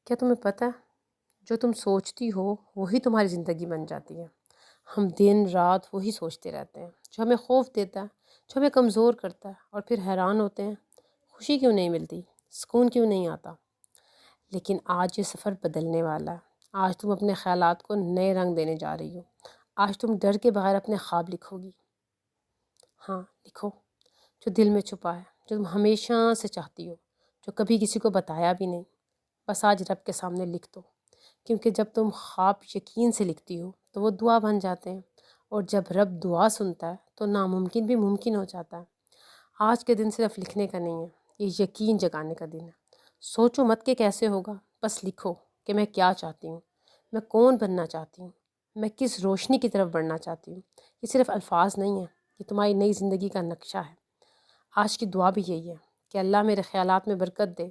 کیا تمہیں پتہ ہے جو تم سوچتی ہو وہی تمہاری زندگی بن جاتی ہے۔ ہم دن رات وہی سوچتے رہتے ہیں جو ہمیں خوف دیتا ہے، جو ہمیں کمزور کرتا ہے، اور پھر حیران ہوتے ہیں خوشی کیوں نہیں ملتی، سکون کیوں نہیں آتا۔ لیکن آج یہ سفر بدلنے والا ہے۔ آج تم اپنے خیالات کو نئے رنگ دینے جا رہی ہو۔ آج تم ڈر کے بغیر اپنے خواب لکھو گی۔ ہاں لکھو، جو دل میں چھپا ہے، جو تم ہمیشہ سے چاہتی ہو، جو کبھی کسی کو بتایا بھی نہیں۔ بس آج رب کے سامنے لکھ دو، کیونکہ جب تم خواب یقین سے لکھتی ہو تو وہ دعا بن جاتے ہیں، اور جب رب دعا سنتا ہے تو ناممکن بھی ممکن ہو جاتا ہے۔ آج کے دن صرف لکھنے کا نہیں ہے، یہ یقین جگانے کا دن ہے۔ سوچو مت کہ کیسے ہوگا، بس لکھو کہ میں کیا چاہتی ہوں، میں کون بننا چاہتی ہوں، میں کس روشنی کی طرف بڑھنا چاہتی ہوں۔ یہ صرف الفاظ نہیں ہیں، یہ تمہاری نئی زندگی کا نقشہ ہے۔ آج کی دعا بھی یہی ہے کہ اللہ میرے خیالات میں برکت دے،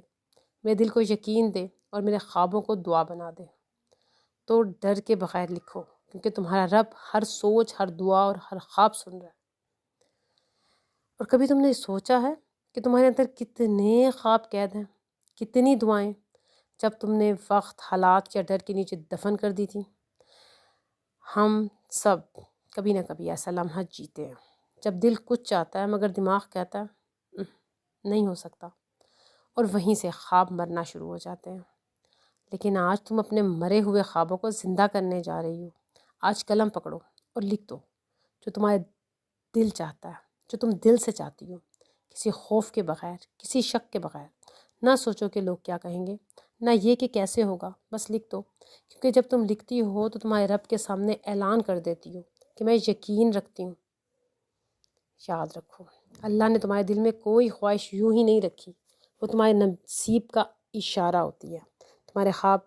میرے دل کو یقین دے، اور میرے خوابوں کو دعا بنا دے۔ تو ڈر کے بغیر لکھو، کیونکہ تمہارا رب ہر سوچ، ہر دعا اور ہر خواب سن رہا ہے۔ اور کبھی تم نے سوچا ہے کہ تمہارے اندر کتنے خواب قید ہیں، کتنی دعائیں جب تم نے وقت، حالات یا ڈر کے نیچے دفن کر دی تھی۔ ہم سب کبھی نہ کبھی ایسا لمحہ جیتے ہیں جب دل کچھ چاہتا ہے مگر دماغ کہتا ہے نہیں ہو سکتا، اور وہیں سے خواب مرنا شروع ہو جاتے ہیں۔ لیکن آج تم اپنے مرے ہوئے خوابوں کو زندہ کرنے جا رہی ہو۔ آج قلم پکڑو اور لکھ دو جو تمہارے دل چاہتا ہے، جو تم دل سے چاہتی ہو، کسی خوف کے بغیر، کسی شک کے بغیر۔ نہ سوچو کہ لوگ کیا کہیں گے، نہ یہ کہ کیسے ہوگا، بس لکھ دو، کیونکہ جب تم لکھتی ہو تو تمہارے رب کے سامنے اعلان کر دیتی ہو کہ میں یقین رکھتی ہوں۔ یاد رکھو، اللہ نے تمہارے دل میں کوئی خواہش یوں ہی نہیں رکھی، وہ تمہارے نصیب کا اشارہ ہوتی ہے۔ تمہارے خواب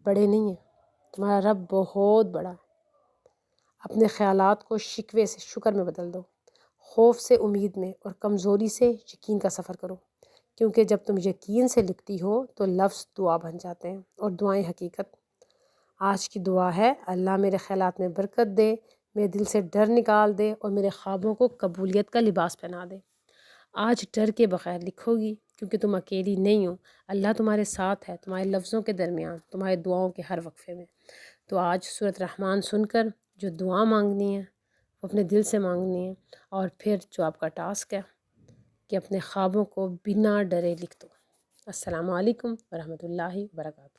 بڑے نہیں ہیں، تمہارا رب بہت بڑا ہے۔ اپنے خیالات کو شکوے سے شکر میں بدل دو، خوف سے امید میں، اور کمزوری سے یقین کا سفر کرو، کیونکہ جب تم یقین سے لکھتی ہو تو لفظ دعا بن جاتے ہیں، اور دعائیں حقیقت۔ آج کی دعا ہے، اللہ میرے خیالات میں برکت دے، میرے دل سے ڈر نکال دے، اور میرے خوابوں کو قبولیت کا لباس پہنا دے۔ آج ڈر کے بغیر لکھو گی، کیونکہ تم اکیلی نہیں ہو، اللہ تمہارے ساتھ ہے، تمہارے لفظوں کے درمیان، تمہارے دعاؤں کے ہر وقفے میں۔ تو آج سورۃ رحمان سن کر جو دعا مانگنی ہے وہ اپنے دل سے مانگنی ہے، اور پھر جو آپ کا ٹاسک ہے کہ اپنے خوابوں کو بنا ڈرے لکھ دو۔ السلام علیکم ورحمۃ اللہ وبرکاتہ۔